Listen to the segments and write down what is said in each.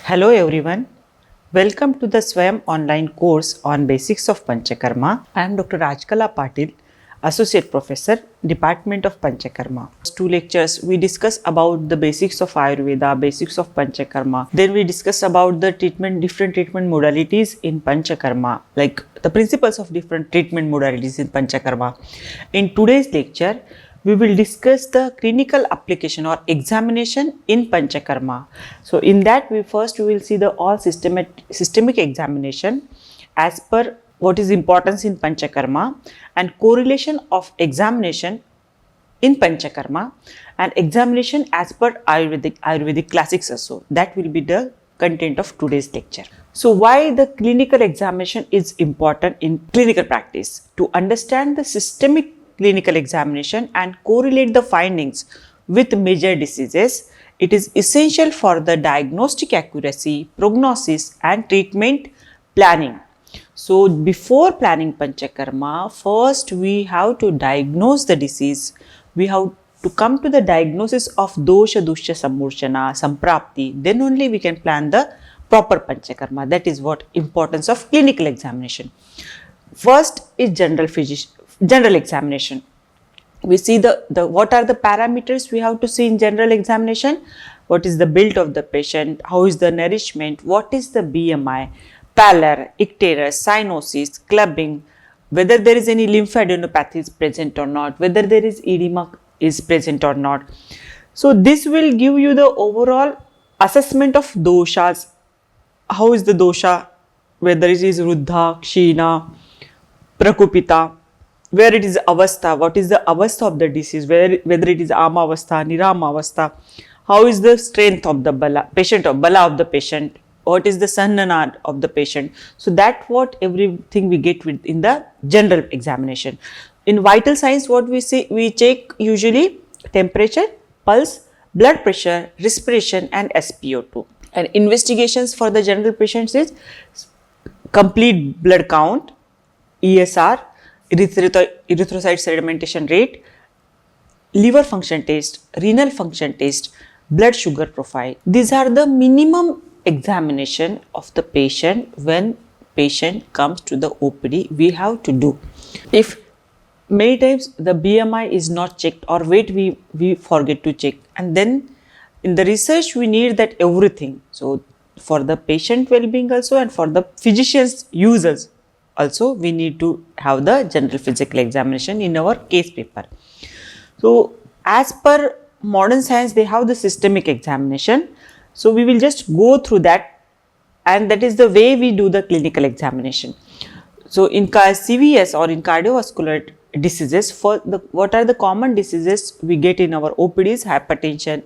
Hello everyone. Welcome to the Swayam online course on basics of Panchakarma. I am Dr. Rajkala Patil, Associate Professor, Department of Panchakarma. Two lectures we discuss about the basics of Ayurveda, basics of Panchakarma. Then we discuss about the different treatment modalities in Panchakarma, like the principles of different treatment modalities in Panchakarma. In today's lecture, we will discuss the clinical application or examination in Panchakarma. So in that we will see the all systemic examination as per what is importance in Panchakarma and correlation of examination in Panchakarma and examination as per Ayurvedic classics also. That will be the content of today's lecture. So why the clinical examination is important in clinical practice? To understand the systemic clinical examination and correlate the findings with major diseases, it is essential for the diagnostic accuracy, prognosis and treatment planning. So before planning Panchakarma, first we have to diagnose the disease. We have to come to the diagnosis of dosha, dushya, samurchana, samprapti. Then only we can plan the proper Panchakarma. That is what importance of clinical examination. First is general examination. We see the what are the parameters we have to see in general examination. What is the build of the patient, how is the nourishment, what is the BMI, pallor, icterus, cyanosis, clubbing, whether there is any lymphadenopathy is present or not, whether there is edema is present or not. So this will give you the overall assessment of doshas. How is the dosha, whether it is Ruddha, Kshina, Prakupita, where it is avastha, what is the avastha of the disease, whether it is ama avastha, nirama avastha, how is the strength of the bala of the patient, what is the sannana of the patient. So that what everything we get with in the general examination. In vital signs, what we see, we check usually temperature, pulse, blood pressure, respiration and SpO2. And investigations for the general patients is complete blood count, ESR, erythrocyte sedimentation rate, liver function test, renal function test, blood sugar profile. These are the minimum examination of the patient when patient comes to the OPD we have to do. If many times the BMI is not checked or weight we forget to check, and then in the research we need that everything. So for the patient well-being also and for the physician's users also, we need to have the general physical examination in our case paper. So as per modern science, they have the systemic examination. So we will just go through that, and that is the way we do the clinical examination. So in CVS or in cardiovascular diseases, what are the common diseases we get in our OPDs? Hypertension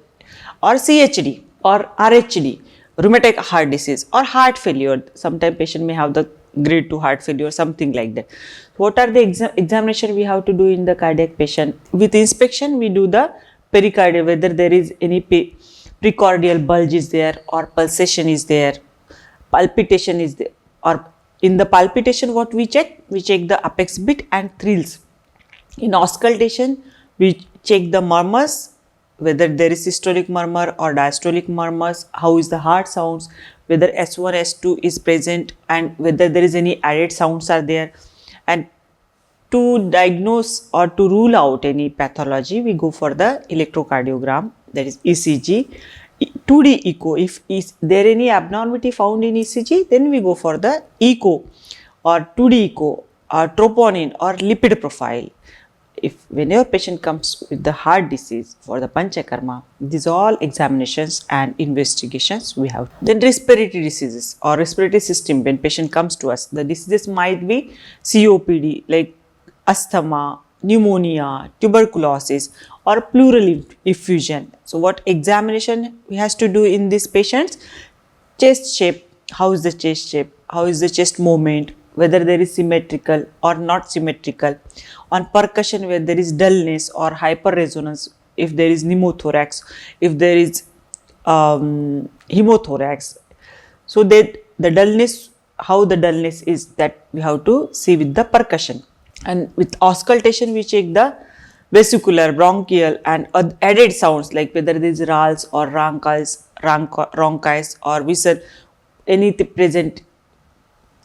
or CHD or RHD, rheumatoid heart disease or heart failure. Sometimes patient may have the grade 2 heart failure, something like that. What are the examination we have to do in the cardiac patient? With inspection, we do the pericardial, whether there is any precordial bulge is there or pulsation is there, palpitation is there. Or in the palpitation, what we check? We check the apex beat and thrills. In auscultation, we check the murmurs, whether there is systolic murmur or diastolic murmurs, how is the heart sounds, whether S1, S2 is present and whether there is any added sounds are there. And to diagnose or to rule out any pathology, we go for the electrocardiogram, that is ECG, 2D echo. If is there any abnormality found in ECG, then we go for the echo or 2D echo or troponin or lipid profile. If whenever patient comes with the heart disease for the Panchakarma, these all examinations and investigations we have. Then respiratory diseases or respiratory system, when patient comes to us, the diseases might be COPD like asthma, pneumonia, tuberculosis or pleural effusion. So what examination we has to do in these patients? Chest shape, how is the chest shape, how is the chest movement, whether there is symmetrical or not symmetrical. On percussion, where there is dullness or hyperresonance, if there is pneumothorax, if there is hemothorax. So that the dullness, how the dullness is, that we have to see with the percussion. And with auscultation, we check the vesicular, bronchial and added sounds like whether there is rals or rankals, rhoncus or vessel, anything present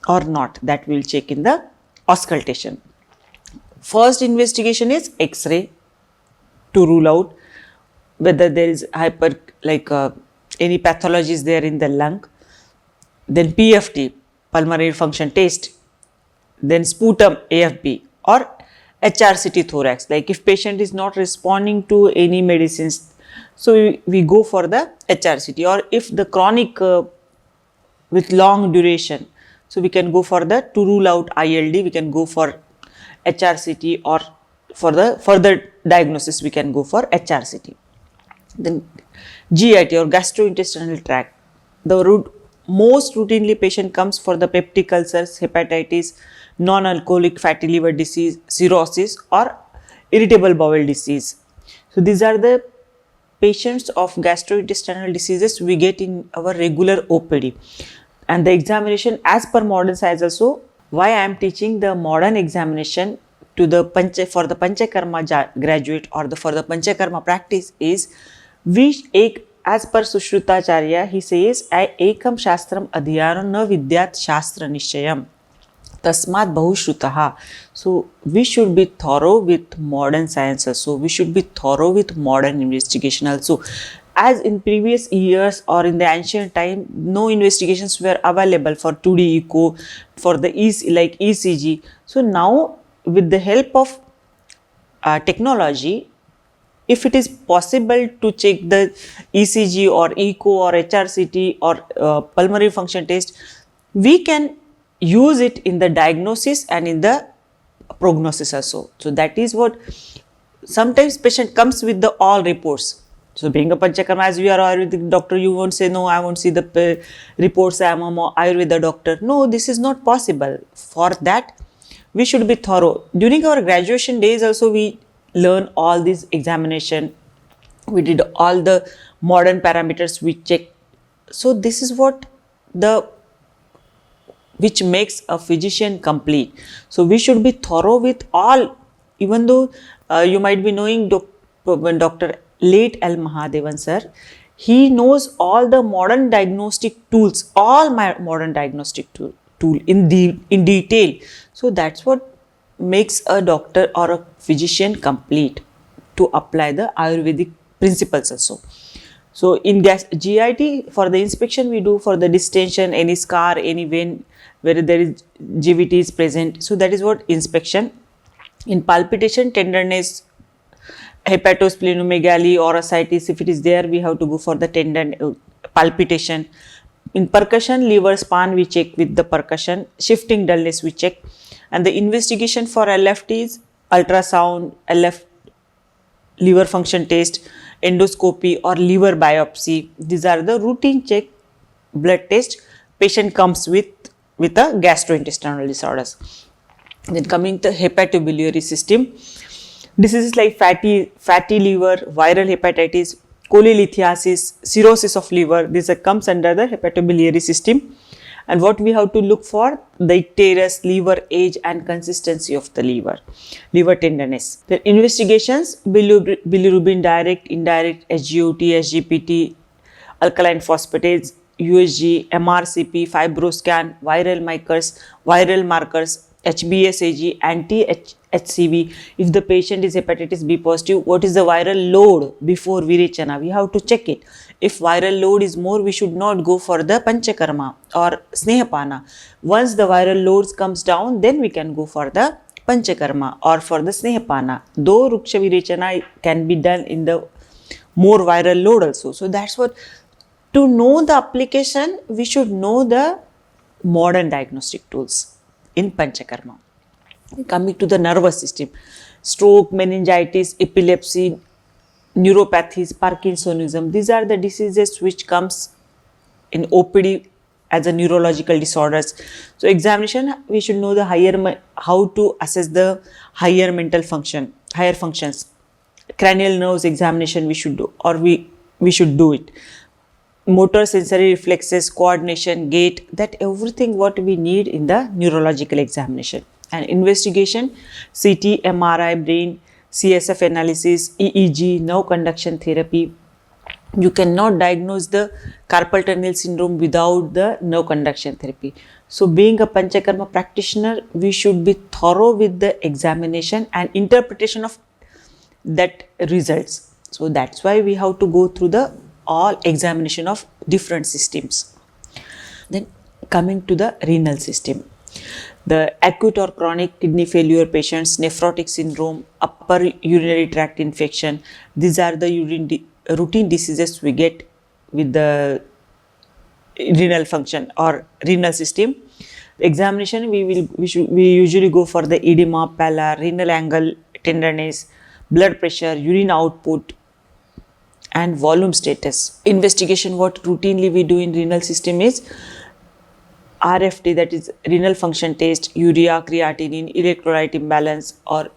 or not, that we will check in the auscultation. First investigation is X-ray to rule out whether there is any pathology is there in the lung. Then PFT, pulmonary function test. Then sputum AFB or HRCT thorax. Like if patient is not responding to any medicines, so we go for the HRCT. Or if the chronic with long duration, so we can go for the, to rule out ILD, we can go for HRCT, or for the further diagnosis we can go for HRCT. Then GIT or gastrointestinal tract, most routinely patient comes for the peptic ulcers, hepatitis, non-alcoholic fatty liver disease, cirrhosis or irritable bowel disease. So these are the patients of gastrointestinal diseases we get in our regular OPD. And the examination as per modern science also, why I am teaching the modern examination to the for the Panchakarma graduate or for the Panchakarma practice is, as per Sushrutacharya, he says, ekam shastram adhyayana na vidyat shastra nishayam tasmat bahushrutaha. So we should be thorough with modern science also, we should be thorough with modern investigation also. As in previous years or in the ancient time, no investigations were available for 2D echo, for the ECG. So now with the help of technology, if it is possible to check the ECG or echo or HRCT or pulmonary function test, we can use it in the diagnosis and in the prognosis also. So that is what sometimes patient comes with the all reports. So being a Panchakarma, as you are Ayurvedic doctor, you won't say, no, I won't see the reports, I am a Ayurveda doctor. No, this is not possible. For that, we should be thorough. During our graduation days also, we learn all these examination. We did all the modern parameters we check. So this is what which makes a physician complete. So we should be thorough with all, even though you might be knowing Dr. late L. Mahadevan sir, he knows all the modern diagnostic tools, all my modern diagnostic tool in detail. So that's what makes a doctor or a physician complete to apply the Ayurvedic principles also. So in GIT, for the inspection we do for the distension, any scar, any vein where there is GVT is present. So that is what inspection. In palpitation, tenderness, hepatosplenomegaly or ascites, if it is there, we have to go for the tendon palpitation. In percussion, liver span we check with the percussion, shifting dullness we check, and the investigation for LFT is ultrasound, liver function test, endoscopy or liver biopsy. These are the routine check blood test patient comes with a gastrointestinal disorders. Then coming to hepatobiliary system, diseases like fatty liver, viral hepatitis, cholelithiasis, cirrhosis of liver, this comes under the hepatobiliary system. And what we have to look for, the icterus, liver age and consistency of the liver tenderness. Then investigations, bilirubin direct, indirect, SGOT, SGPT, alkaline phosphatase, USG, MRCP, fibroscan, viral markers, HBsAg, anti-HCV. If the patient is hepatitis B positive, what is the viral load before Virechana? We have to check it. If viral load is more, we should not go for the Panchakarma or Snehapana. Once the viral loads comes down, then we can go for the Panchakarma or for the Snehapana. Though Ruksha Virechana can be done in the more viral load also. So that's what, to know the application, we should know the modern diagnostic tools in Panchakarma. Coming to the nervous system, stroke, meningitis, epilepsy, neuropathies, Parkinsonism, these are the diseases which comes in OPD as a neurological disorders. So examination, we should know the how to assess the higher functions. Cranial nerves examination we should do, or we should do it. Motor sensory reflexes, coordination, gait, that everything what we need in the neurological examination. And investigation, CT, MRI, brain, CSF analysis, EEG, nerve conduction therapy, You cannot diagnose the carpal tunnel syndrome without the nerve conduction therapy. So, being a Panchakarma practitioner, we should be thorough with the examination and interpretation of that results. So, that's why we have to go through the all examination of different systems. Then coming to the renal system, the acute or chronic kidney failure patients, nephrotic syndrome, upper urinary tract infection, these are the routine diseases we get with the renal function or renal system. Examination, we usually go for the edema, pallor, renal angle, tenderness, blood pressure, urine output, and volume status. Investigation, what routinely we do in renal system is RFT, that is renal function test, urea, creatinine, electrolyte imbalance, or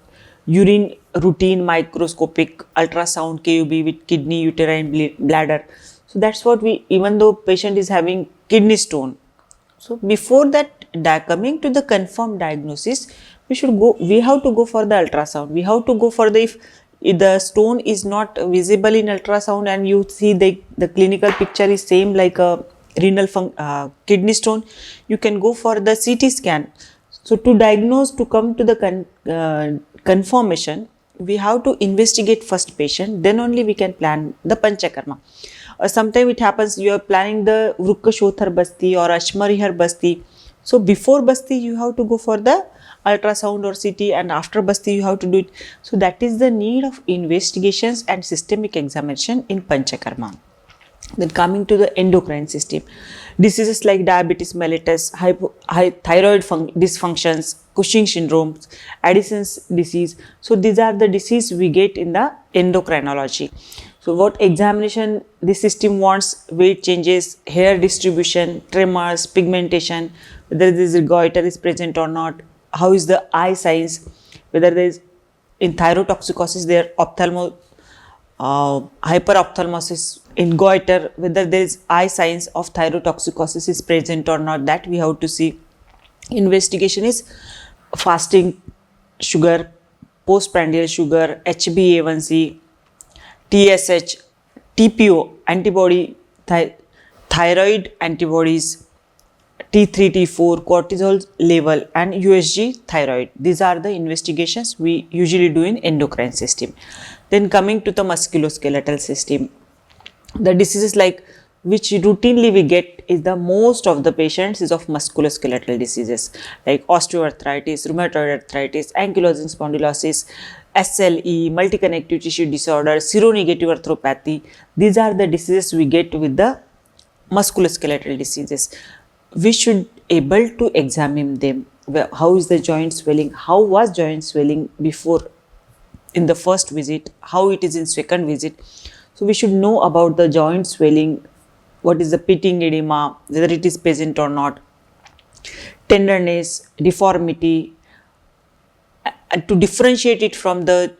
urine routine microscopic ultrasound KUB with kidney, uterine, bladder. So that's what we, even though patient is having kidney stone. So before that, coming to the confirmed diagnosis, we have to go for the ultrasound. We have to go for if the stone is not visible in ultrasound and you see the clinical picture is same like a renal kidney stone, you can go for the CT scan. So to diagnose, to come to the confirmation, we have to investigate first patient, then only we can plan the Panchakarma. Sometimes it happens you are planning the Vrukashothar Basti or Ashmarihar Basti. So before Basti you have to go for the ultrasound or CT, and after Basti you have to do it. So that is the need of investigations and systemic examination in Panchakarma. Then coming to the endocrine system, diseases like diabetes mellitus, thyroid dysfunctions, Cushing syndrome, Addison's disease. So these are the disease we get in the endocrinology. So what examination this system wants: weight changes, hair distribution, tremors, pigmentation, whether this goiter is present or not, how is the eye size, whether there is in thyrotoxicosis there hyperophthalmosis, in goiter whether there is eye signs of thyrotoxicosis is present or not, that we have to see. Investigation is fasting sugar, postprandial sugar, HbA1c, TSH, TPO antibody, thyroid antibodies, T3, T4, cortisol level, and USG thyroid. These are the investigations we usually do in endocrine system. Then coming to the musculoskeletal system, the diseases like which routinely we get is the most of the patients is of musculoskeletal diseases like osteoarthritis, rheumatoid arthritis, ankylosing spondylosis, SLE, multi-connective tissue disorder, seronegative arthropathy. These are the diseases we get with the musculoskeletal diseases. We should able to examine them. How is the joint swelling? How was joint swelling before in the first visit? How it is in second visit? So we should know about the joint swelling. What is the pitting edema? Whether it is present or not? Tenderness, deformity, and to differentiate it from the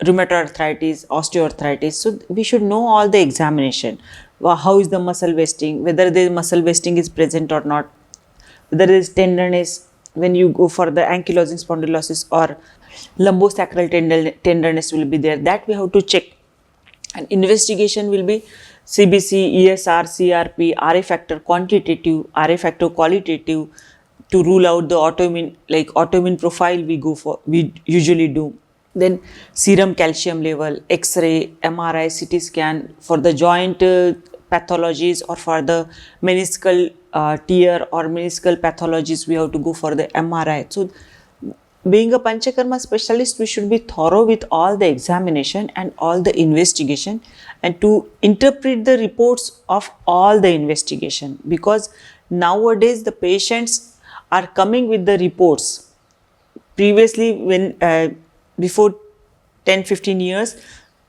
rheumatoid arthritis, osteoarthritis. So we should know all the examination. How is the muscle wasting, whether the muscle wasting is present or not, whether there is tenderness when you go for the ankylosing spondylosis, or lumbosacral tenderness will be there, that we have to check. And investigation will be CBC, ESR, CRP, RA factor quantitative, RA factor qualitative, to rule out the autoimmune profile we usually do. Then serum calcium level, X-ray, MRI, CT scan for the joint pathologies, or for the meniscal tear or meniscal pathologies we have to go for the MRI. So being a Panchakarma specialist, we should be thorough with all the examination and all the investigation, and to interpret the reports of all the investigation, because nowadays the patients are coming with the reports. Previously, when before 10-15 years,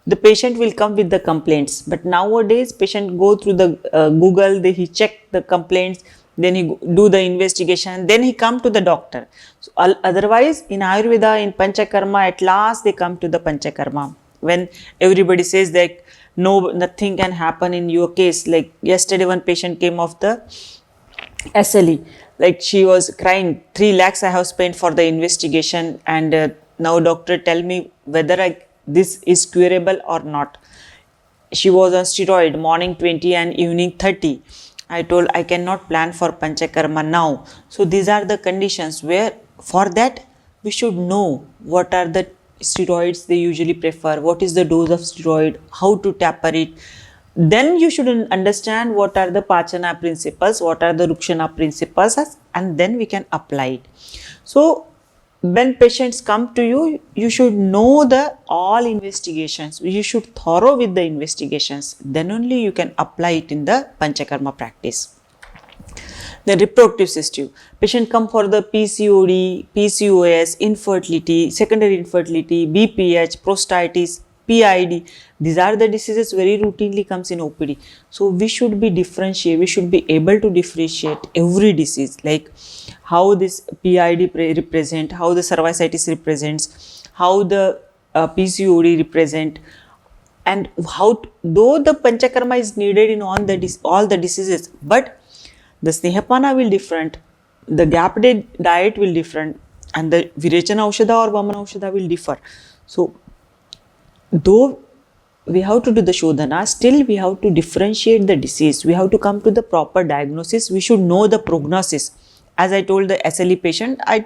the patient will come with the complaints, but nowadays patient go through the Google, he check the complaints, then he do the investigation, then he come to the doctor. So otherwise in Ayurveda, in Panchakarma, at last they come to the Panchakarma when everybody says that nothing can happen in your case. Like yesterday one patient came off the SLE, like she was crying, 3 lakhs I have spent for the investigation, and now doctor tell me whether this is curable or not. she was on steroid, morning 20 and evening 30. I told I cannot plan for Panchakarma now. So these are the conditions where for that we should know what are the steroids they usually prefer, what is the dose of steroid, how to taper it. Then you should understand what are the Pachana principles, what are the Rukshana principles, and then we can apply it. So when patients come to you, you should know the all investigations. You should thorough with the investigations. Then only you can apply it in the Panchakarma practice. The reproductive system. Patient come for the PCOD, PCOS, infertility, secondary infertility, BPH, prostatitis, PID. These are the diseases very routinely comes in OPD. So we should be differentiate. We should be able to differentiate every disease, like how this PID represent, how the cervicitis represents, how the PCOD represent, and how though the Panchakarma is needed in all the diseases, but the Snehapana will different, the gap day diet will different, and the Virechana Aushadha or Vamana Aushadha will differ. So though we have to do the Shodhana, still we have to differentiate the disease. We have to come to the proper diagnosis. We should know the prognosis. As I told the SLE patient, I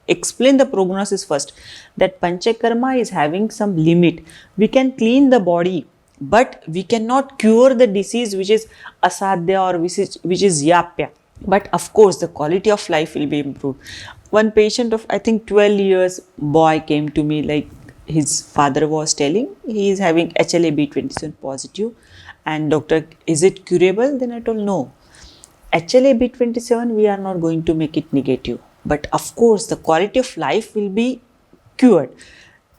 explain the prognosis first, that Panchakarma is having some limit. We can clean the body, but we cannot cure the disease which is asadhya or which is yapya. But of course, the quality of life will be improved. One patient of I think 12 years boy came to me, like his father was telling he is having HLA-B27 positive, and doctor, is it curable? Then I told no. HLA-B27 we are not going to make it negative, but of course the quality of life will be cured.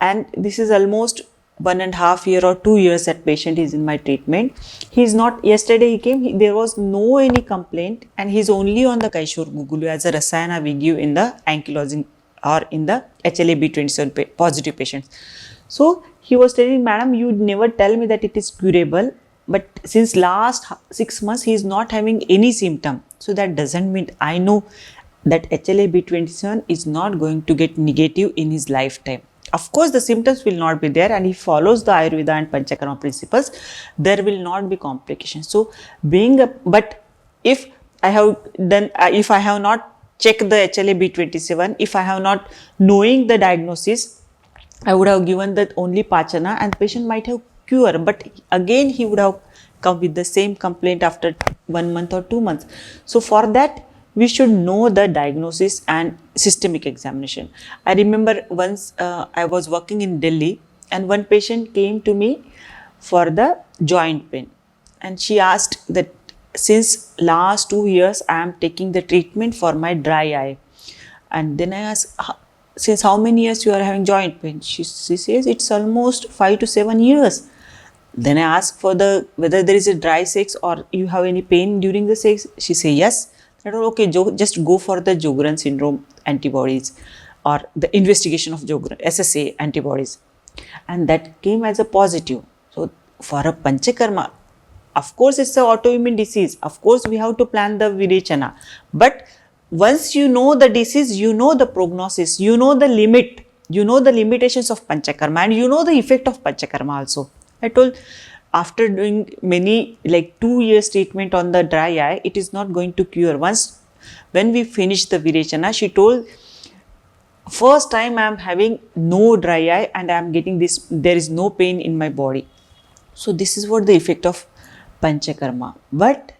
And this is almost 1.5 years or 2 years that patient is in my treatment. He is not, yesterday he came, there was no any complaint, and he is only on the Kaishore Gugulu as a Rasayana we give in the ankylosing or in the HLA-B27 positive patients. So he was telling, madam, you never tell me that it is curable, but since last 6 months he is not having any symptom. So that doesn't mean, I know that HLA-B27 is not going to get negative in his lifetime. Of course, the symptoms will not be there, and he follows the Ayurveda and Panchakarma principles, there will not be complications. So but if I have done, if I have not checked the HLA-B27, if I have not knowing the diagnosis, I would have given that only Pachana and patient might have cure, but again he would have come with the same complaint after 1 month or 2 months. So for that, we should know the diagnosis and systemic examination. I remember once I was working in Delhi, and one patient came to me for the joint pain, and she asked that since last 2 years I am taking the treatment for my dry eye. And then I asked, since how many years you are having joint pain? She says it's almost 5 to 7 years. Then I asked for whether there is a dry sex or you have any pain during the sex. She said yes. I told, okay, just go for the Sjogren syndrome antibodies or the investigation of Sjogren, SSA antibodies. And that came as a positive. So for a Panchakarma, of course it's an autoimmune disease. Of course we have to plan the Virechana. But once you know the disease, you know the prognosis, you know the limit, you know the limitations of Panchakarma, and you know the effect of Panchakarma also. I told, after doing many, like 2 years treatment on the dry eye, it is not going to cure. When we finished the Virechana, she told, first time I am having no dry eye and I am getting this, there is no pain in my body. So this is what the effect of Panchakarma. But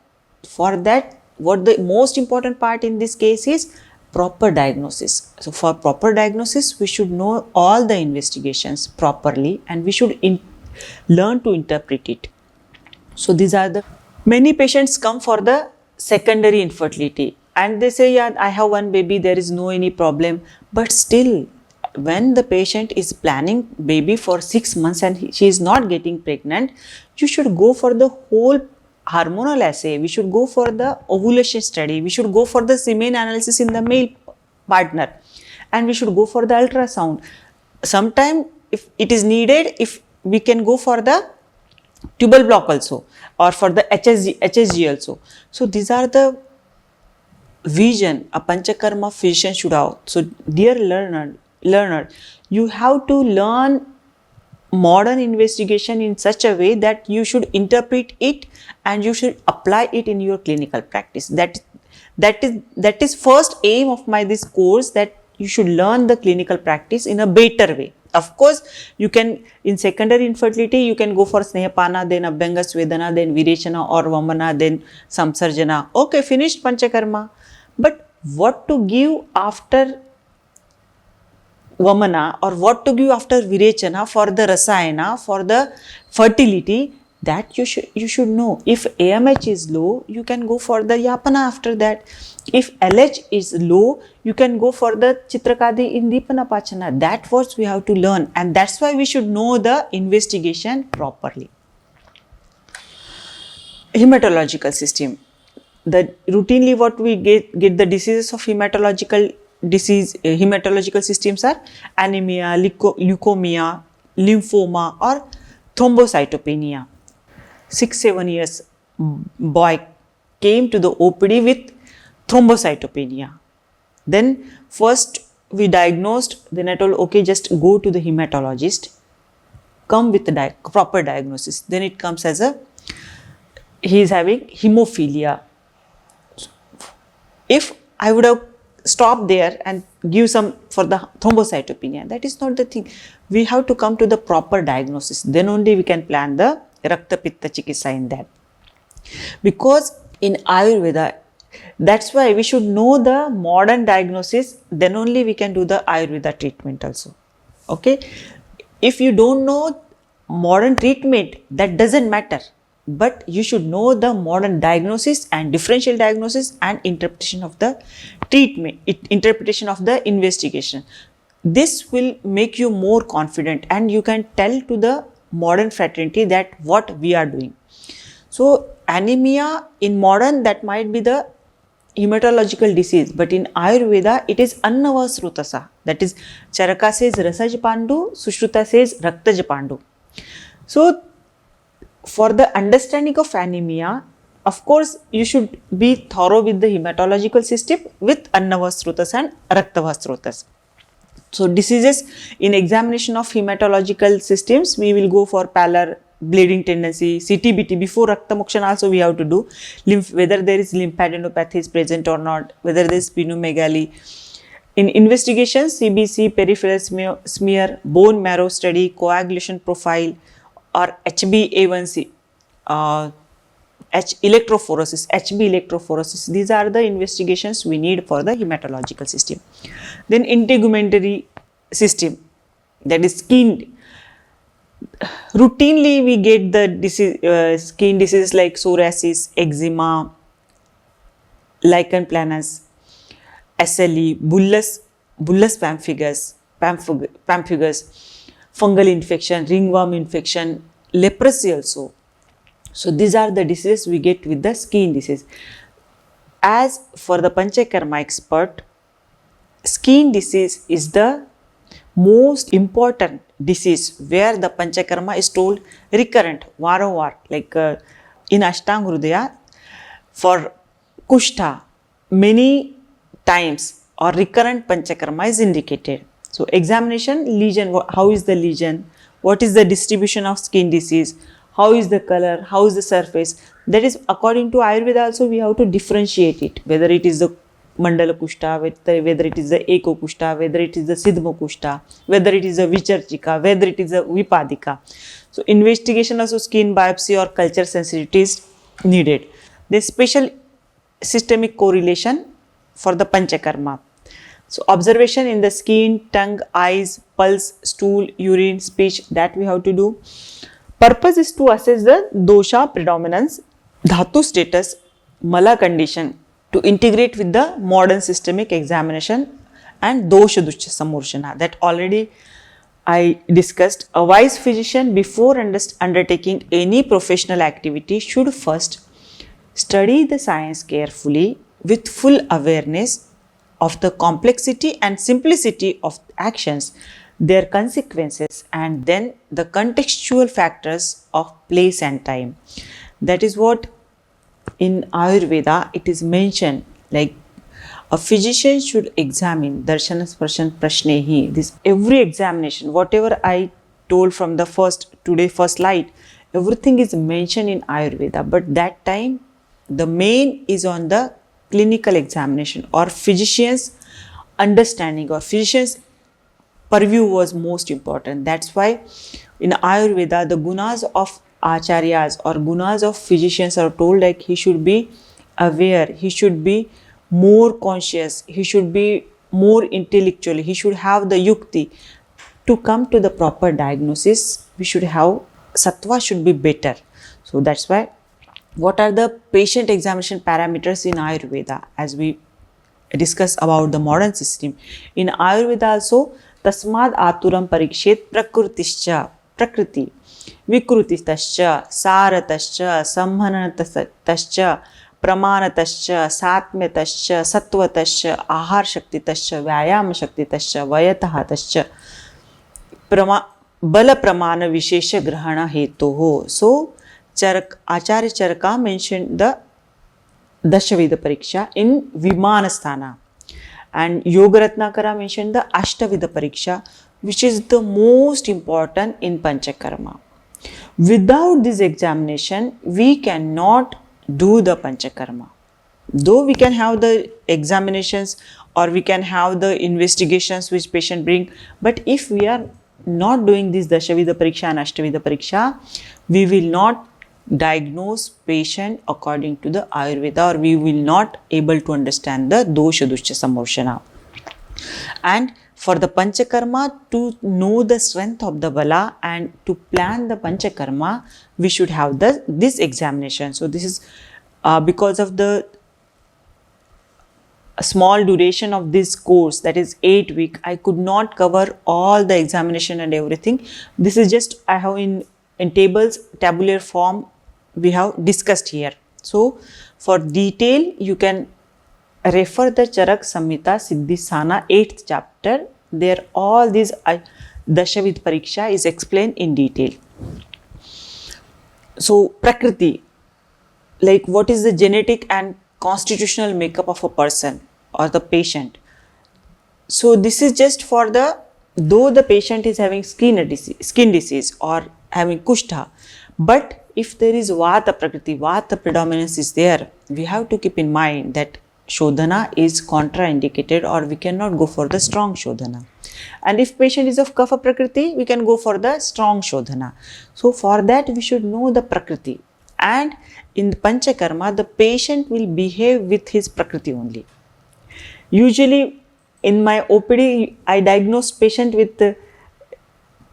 for that, what the most important part in this case is proper diagnosis. So for proper diagnosis, we should know all the investigations properly, and we should learn to interpret it. So these are the, many patients come for the secondary infertility and they say, yeah, I have one baby, there is no any problem. But still, when the patient is planning baby for 6 months and she is not getting pregnant, you should go for the whole hormonal assay. We should go for the ovulation study. We should go for the semen analysis in the male partner, and we should go for the ultrasound. Sometime if it is needed, if we can go for the tubal block also, or for the HSG also. So these are the vision a Panchakarma physician should have. So dear learner, you have to learn modern investigation in such a way that you should interpret it and you should apply it in your clinical practice. That is first aim of my this course, that you should learn the clinical practice in a better way. Of course, you can, in secondary infertility, you can go for Snehapana, then Abhyanga Svedana, then Virechana or Vamana, then Samsarjana. Okay, finished Panchakarma. But what to give after Vamana or what to give after Virechana for the Rasayana, for the fertility, that you should know. If AMH is low, you can go for the Yapana after that. If LH is low, you can go for the Chitrakadi Indipana Pachana. That what we have to learn, and that's why we should know the investigation properly. Hematological system. The routinely what we get the diseases of hematological systems are anemia, leukemia, lymphoma or thrombocytopenia. 6-7 years boy came to the OPD with thrombocytopenia. Then first we diagnosed, then I told okay, just go to the hematologist, come with the proper diagnosis. Then it comes as he is having hemophilia. If I would have stopped there and give some for the thrombocytopenia, that is not the thing. We have to come to the proper diagnosis. Then only we can plan the Rakta Pitta Chikitsa in that. Because in Ayurveda, that's why we should know the modern diagnosis, then only we can do the Ayurveda treatment also. Okay. If you don't know modern treatment, that doesn't matter. But you should know the modern diagnosis and differential diagnosis and interpretation of the treatment, interpretation of the investigation. This will make you more confident and you can tell to the modern fraternity that what we are doing. So anemia in modern, that might be the hematological disease, but in Ayurveda it is Annavasrutasa. That is Charaka says Rasaj Pandu, Sushruta says Raktaj Pandu. So for the understanding of anemia, of course, you should be thorough with the hematological system with Annavasrutas and Raktavasrutas. So diseases in examination of hematological systems, we will go for pallor, bleeding tendency, CTBT. Before Rakta Mokshan also we have to do whether there is lymphadenopathy is present or not, whether there is splenomegaly. In investigations, CBC, peripheral smear, bone marrow study, coagulation profile, or HbA1c, electrophoresis, HB electrophoresis. These are the investigations we need for the hematological system. Then integumentary system, that is skin. Routinely we get the disease, skin diseases like psoriasis, eczema, lichen planus, SLE, bullous pemphigus, fungal infection, ringworm infection, leprosy also. So these are the diseases we get with the skin disease. As for the Panchakarma expert, skin disease is the most important disease where the Panchakarma is told recurrent, varamvar, like in Ashtanga Hridaya, for Kushta, many times or recurrent Panchakarma is indicated. So examination, lesion, how is the lesion, what is the distribution of skin disease, how is the color, how is the surface. That is according to Ayurveda also we have to differentiate it, whether it is the Mandala Kushta, whether it is the Eko Kushta, whether it is the Siddhma Kushta, whether it is the Vicharchika, whether it is the Vipadika. So investigation also skin biopsy or culture sensitivity is needed. There is special systemic correlation for the Panchakarma. So observation in the skin, tongue, eyes, pulse, stool, urine, speech, that we have to do. Purpose is to assess the dosha predominance, dhatu status, mala condition, to integrate with the modern systemic examination and dosha dushya samurshana, that already I discussed. A wise physician before undertaking any professional activity should first study the science carefully with full awareness of the complexity and simplicity of actions, their consequences, and then the contextual factors of place and time. That is what in Ayurveda it is mentioned, like a physician should examine darshana sparshan prashnehi. This every examination, whatever I told from the first slide, everything is mentioned in Ayurveda, but that time the main is on the clinical examination or physician's understanding or physician's purview was most important. That's why in Ayurveda, the gunas of acharyas or gunas of physicians are told like he should be aware, he should be more conscious, he should be more intellectual, he should have the yukti. To come to the proper diagnosis, we should have sattva should be better. So that's why what are the patient examination parameters in Ayurveda as we discuss about the modern system. In Ayurveda also, tasmad aturam parikshet prakriti vikrutistascha saratascha samhanatascha pramanatascha satmyatascha sattvatascha ahar shaktitascha vyayama shaktitascha vayatahatascha bala pramana vishesha grahana hetuho. So Acharya Charaka mentioned the Dashavida Pariksha in Vimanasthana, and Yogaratnakara mentioned the Ashtavida Pariksha, which is the most important in Panchakarma. Without this examination, we cannot do the Panchakarma. Though we can have the examinations or we can have the investigations which patient bring, but if we are not doing this Dashavida Pariksha and Ashtavida Pariksha, we will not diagnose patient according to the Ayurveda, or we will not able to understand the dosha dushya samoshana. And for the Panchakarma, to know the strength of the bala and to plan the Panchakarma, we should have this examination. So this is because of the small duration of this course, that is 8 weeks, I could not cover all the examination and everything. This is just I have in tables, tabular form we have discussed here. So for detail you can refer the Charak Samhita Siddhisthana 8th chapter. There all these Dashavid Pariksha is explained in detail. So Prakriti, like what is the genetic and constitutional makeup of a person or the patient. So this is just for though the patient is having skin disease or having Kushtha, but if there is Vata Prakriti, Vata predominance is there, we have to keep in mind that Shodhana is contraindicated, or we cannot go for the strong Shodhana. And if patient is of Kapha Prakriti, we can go for the strong Shodhana. So for that we should know the Prakriti. And in the Panchakarma, the patient will behave with his Prakriti only. Usually in my OPD, I diagnose patient with the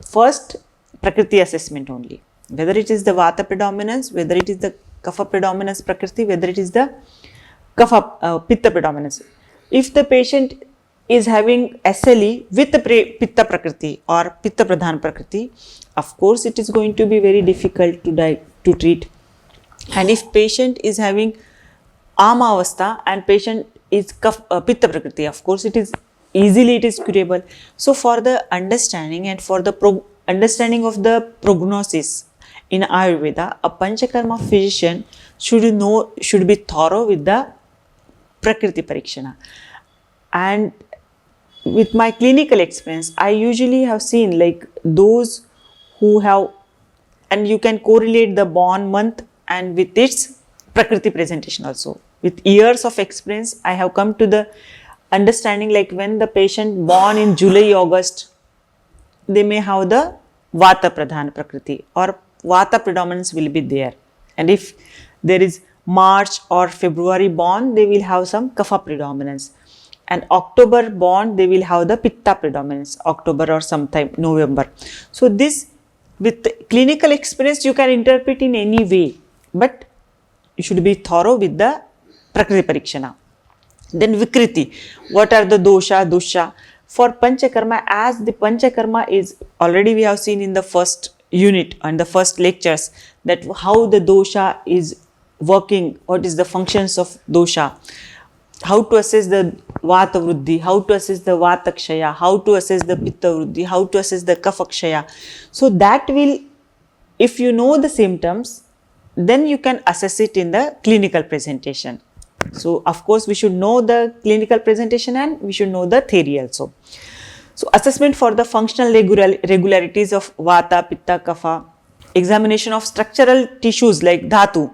first Prakriti assessment only. Whether it is the Vata predominance, whether it is the Kapha predominance Prakriti, whether it is the Kapha Pitta predominance. If the patient is having SLE with the Pitta Prakriti or Pitta Pradhan Prakriti, of course it is going to be very difficult to treat. And if patient is having Amavastha and patient is Pitta Prakriti, of course it is curable. So for the understanding and for the understanding of the prognosis in Ayurveda, a Panchakarma physician should be thorough with the Prakriti Parikshana. And with my clinical experience, I usually have seen like those who have, and you can correlate the born month and with its Prakriti presentation also. With years of experience, I have come to the understanding like when the patient born in July, August, they may have the Vata Pradhan Prakriti or Vata predominance will be there. And if there is March or February born, they will have some Kapha predominance. And October born, they will have the Pitta predominance, October or sometime November. So this, with clinical experience, you can interpret in any way, but you should be thorough with the Prakriti Parikshana. Then Vikriti, what are the dosha, dusha? For Panchakarma, as the Panchakarma is already we have seen in the first unit and the first lectures that how the dosha is working, what is the functions of dosha, how to assess the Vata Vruddhi, how to assess the Vata Kshaya, how to assess the Pitta Vruddhi, how to assess the Kapha Kshaya. So that will, if you know the symptoms, then you can assess it in the clinical presentation. So of course we should know the clinical presentation and we should know the theory also. So assessment for the functional regularities of Vata, Pitta, Kapha, examination of structural tissues like Dhatu,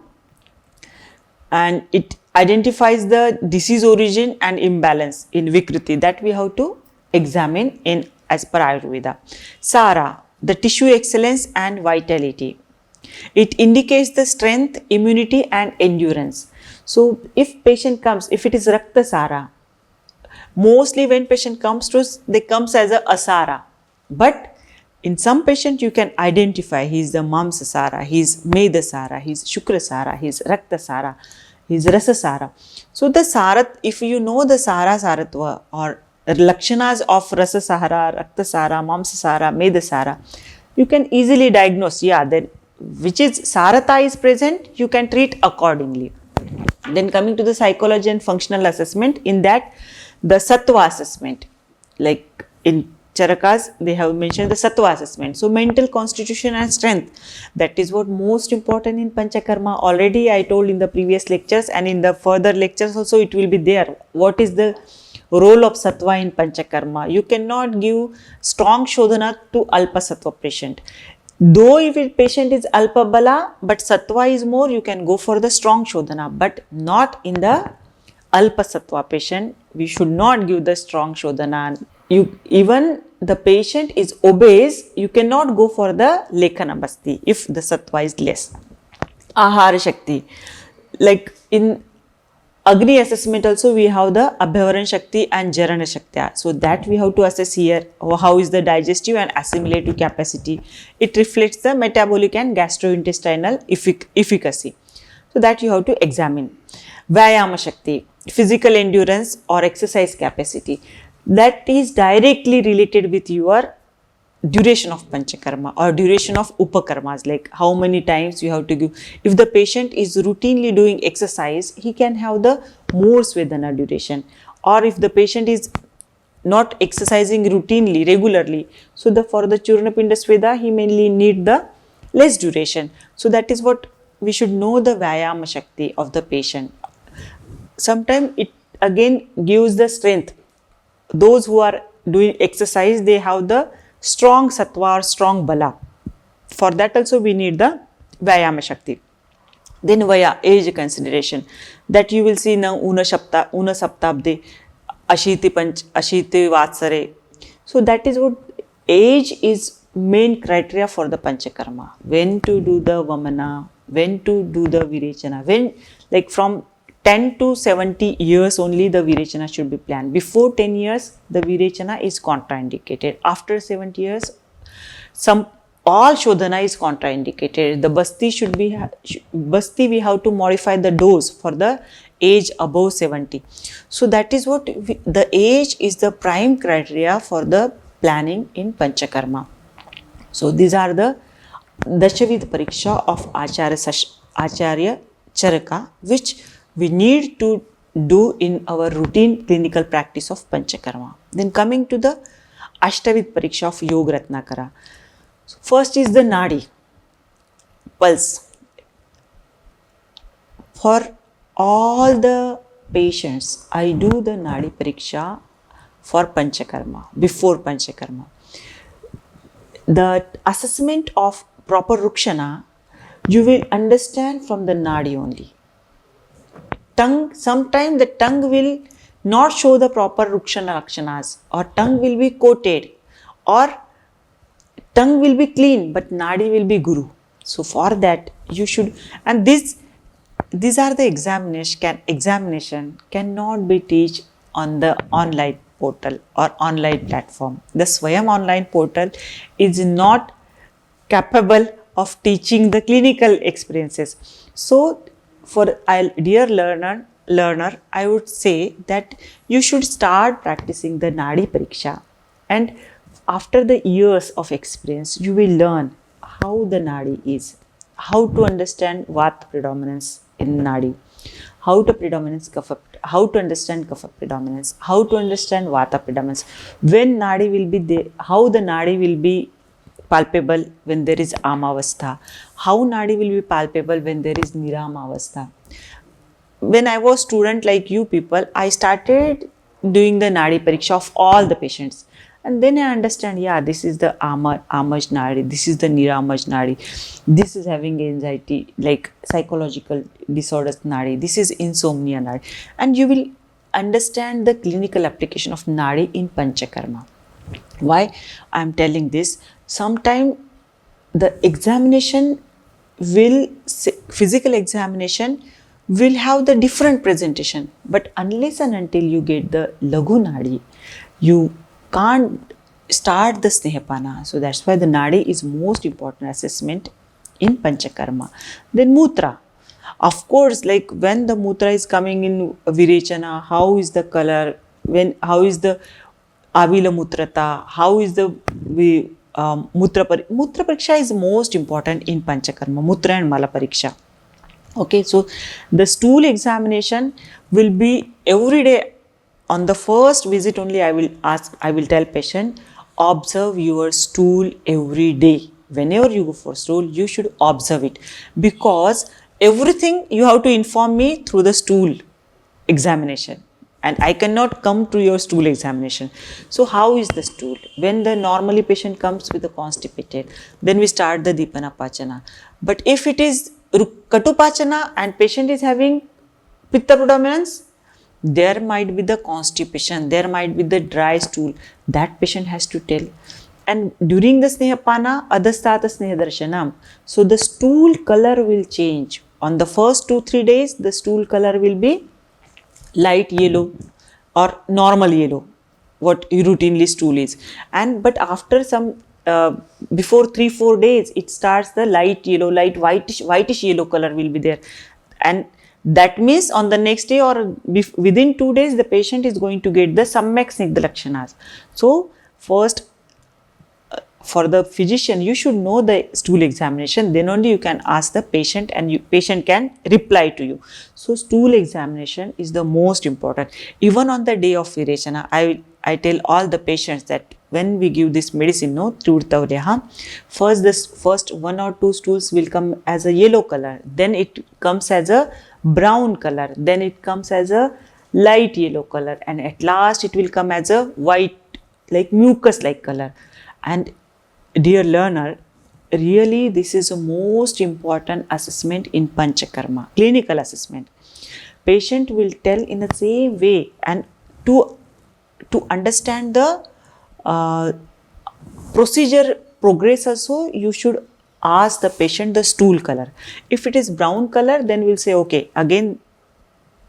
and it identifies the disease origin and imbalance in Vikriti that we have to examine in as per Ayurveda. Sara, the tissue excellence and vitality. It indicates the strength, immunity and endurance. So if patient comes, if it is Rakta Sara, mostly when patient comes to us, they comes as a Asara. But in some patient you can identify he is the Mamsa Sara, he is Meda Sara, he is Shukra Sara, he is Rakta Sara, he is Rasa Sara. So the Sarat, if you know the Sara Saratva or Lakshanas of Rasa Sara, Rakta Sara, Mamsa Sara, Meda Sara, you can easily diagnose, yeah, then which is Sarata is present, you can treat accordingly. Then coming to the psychology and functional assessment, in that the Sattva assessment, like in Charakas, they have mentioned the Sattva assessment. So mental constitution and strength, that is what most important in Panchakarma. Already I told in the previous lectures, and in the further lectures also it will be there. What is the role of Sattva in Panchakarma? You cannot give strong Shodhana to Alpa Sattva patient. Though if a patient is Alpa Bala, but Sattva is more, you can go for the strong Shodhana, but not in the Alpa Sattva patient. We should not give the strong Shodhana. Even the patient is obese, you cannot go for the Lekhana Basti if the Sattva is less. Ahara Shakti, like in Agni assessment also we have the Abhyavarana Shakti and Jarana Shakti. So that we have to assess here, how is the digestive and assimilative capacity. It reflects the metabolic and gastrointestinal efficacy. So that you have to examine. Vyayama Shakti, physical endurance or exercise capacity. That is directly related with your duration of Panchakarma or duration of Upakarmas, like how many times you have to give. If the patient is routinely doing exercise, he can have the more Svedana duration. Or if the patient is not exercising routinely, regularly, so for the Churnapinda Sveda, he mainly need the less duration. So that is what we should know, the Vyayama Shakti of the patient. Sometimes it again gives the strength. Those who are doing exercise, they have the strong Sattva or strong Bala. For that also we need the Vyayama Shakti. Then Vaya, age consideration. That you will see now Una Saptabde, Ashiti Vatsare. So that is what age is main criteria for the Panchakarma. When to do the Vamana, when to do the Virechana, when, like from 10 to 70 years only the Virechana should be planned. Before 10 years, the Virechana is contraindicated. After 70 years, all Shodhana is contraindicated. The Basti we have to modify the dose for the age above 70. So that is what the age is the prime criteria for the planning in Panchakarma. So these are the Dashavid Pariksha of Acharya Charaka, which we need to do in our routine clinical practice of Panchakarma. Then coming to the Ashtavid Pariksha of Yoga Ratnakara. So first is the Nadi, pulse. For all the patients, I do the Nadi Pariksha for Panchakarma, before Panchakarma. The assessment of proper Rukshana, you will understand from the Nadi only. Tongue, sometimes the tongue will not show the proper Rukshana Lakshanas, or tongue will be coated, or tongue will be clean, but Nadi will be Guru. So for that you should, and these are the examination cannot be taught on the online portal or online platform. The Swayam online portal is not capable of teaching the clinical experiences. So for dear learner, I would say that you should start practicing the Nadi Pariksha, and after the years of experience, you will learn how the Nadi is, how to understand Vata predominance in Nadi, how to understand Kapha predominance, how to understand Vata predominance, when Nadi will be there, how the Nadi will be palpable when there is Amavastha, how Nadi will be palpable when there is Niramavastha. When I was student like you people, I started doing the Nadi Pariksha of all the patients. and then I understand, yeah, this is the Amaj Nadi, this is the Niramaj Nadi, this is having anxiety, like psychological disorders Nadi, this is insomnia Nadi, and you will understand the clinical application of Nadi in Panchakarma. Why I am telling this? Sometime the examination will, physical examination will have the different presentation, but unless and until you get the Laghu Nadi, you can't start the Snehapana. So that's why the Nadi is most important assessment in Panchakarma. Then Mutra. Of course, like when the Mutra is coming in Virechana, how is the color, how is the Avila Mutrata, how is the Mutra Pariksha is most important in Panchakarma, Mutra and Mala Pariksha. Okay, so the stool examination will be every day. On the first visit only, I will tell patient, observe your stool every day. Whenever you go for stool, you should observe it, because everything you have to inform me through the stool examination, and I cannot come to your stool examination. So how is the stool? When the normally patient comes with the constipated, then we start the Dipana Pachana. But if it is Katu Pachana and patient is having Pitta predominance, there might be the constipation, there might be the dry stool, that patient has to tell. And during the Snehapana, Adhastata Snehadarsanam, so the stool color will change. On the first 2-3 days, the stool color will be light yellow or normal yellow, what routinely stool is. And but after some before 3-4 days, it starts the light yellow, light whitish yellow color will be there, and that means on the next day or within 2 days, the patient is going to get the Samyak Snigdha Lakshanas. So first, for the physician, you should know the stool examination, then only you can ask the patient and patient can reply to you. So stool examination is the most important. Even on the day of Virechana, I tell all the patients that when we give this medicine, no, first 1 or 2 stools will come as a yellow color, then it comes as a brown color, then it comes as a light yellow color, and at last it will come as a white, like mucus like color. And dear learner, really this is the most important assessment in Panchakarma, clinical assessment. Patient will tell in the same way, and to understand the procedure progress also, you should ask the patient the stool color. If it is brown color, then we'll say, okay, again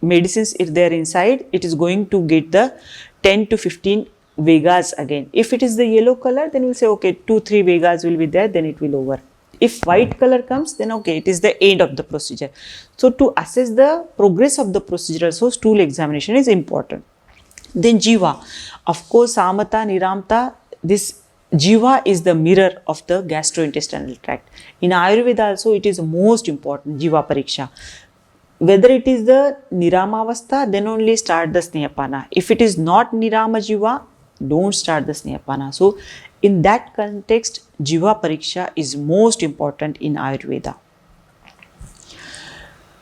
medicines, if they are inside, it is going to get the 10 to 15 Vegas again. If it is the yellow color, then we'll say, okay, 2-3 Vegas will be there, then it will over. If white color comes, then okay, it is the end of the procedure. So to assess the progress of the procedure, so stool examination is important. Then Jiva. Of course, Samata, Niramta, this Jiva is the mirror of the gastrointestinal tract. In Ayurveda also, it is most important, Jiva Pariksha. Whether it is the Niramavastha, then only start the Snehapana. If it is not Nirama Jiva, don't start the Snehapana. So in that context, Jiva Pariksha is most important in Ayurveda.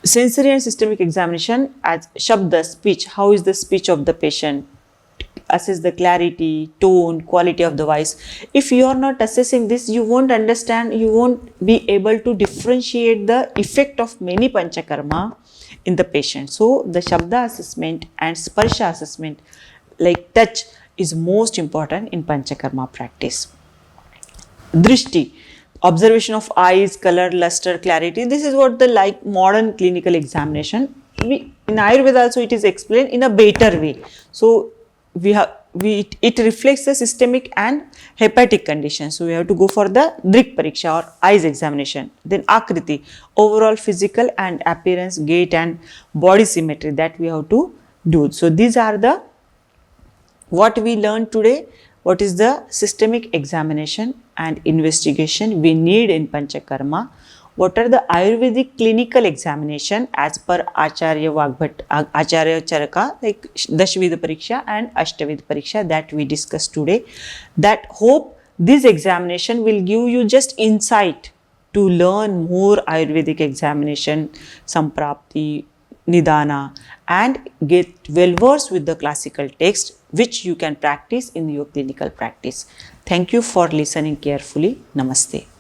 Sensory and systemic examination as Shabda, speech. How is the speech of the patient? Assess the clarity, tone, quality of the voice. If you are not assessing this, you won't understand, you won't be able to differentiate the effect of many Panchakarma in the patient. So the Shabda assessment and Sparsha assessment, like touch, is most important in Panchakarma practice. Drishti, observation of eyes, color, luster, clarity. This is what the like modern clinical examination. In Ayurveda also it is explained in a better way. So it reflects the systemic and hepatic condition. So we have to go for the Drik Pariksha or eyes examination. Then Akriti, overall physical and appearance, gait and body symmetry, that we have to do. So these are the what we learned today. What is the systemic examination and investigation we need in Panchakarma? What are the Ayurvedic clinical examination as per Acharya Acharya Charaka, like Dashvidha Pariksha and Ashtavidha Pariksha that we discussed today? That hope this examination will give you just insight to learn more Ayurvedic examination, Samprapti, Nidana, and get well versed with the classical text, which you can practice in your clinical practice. Thank you for listening carefully. Namaste.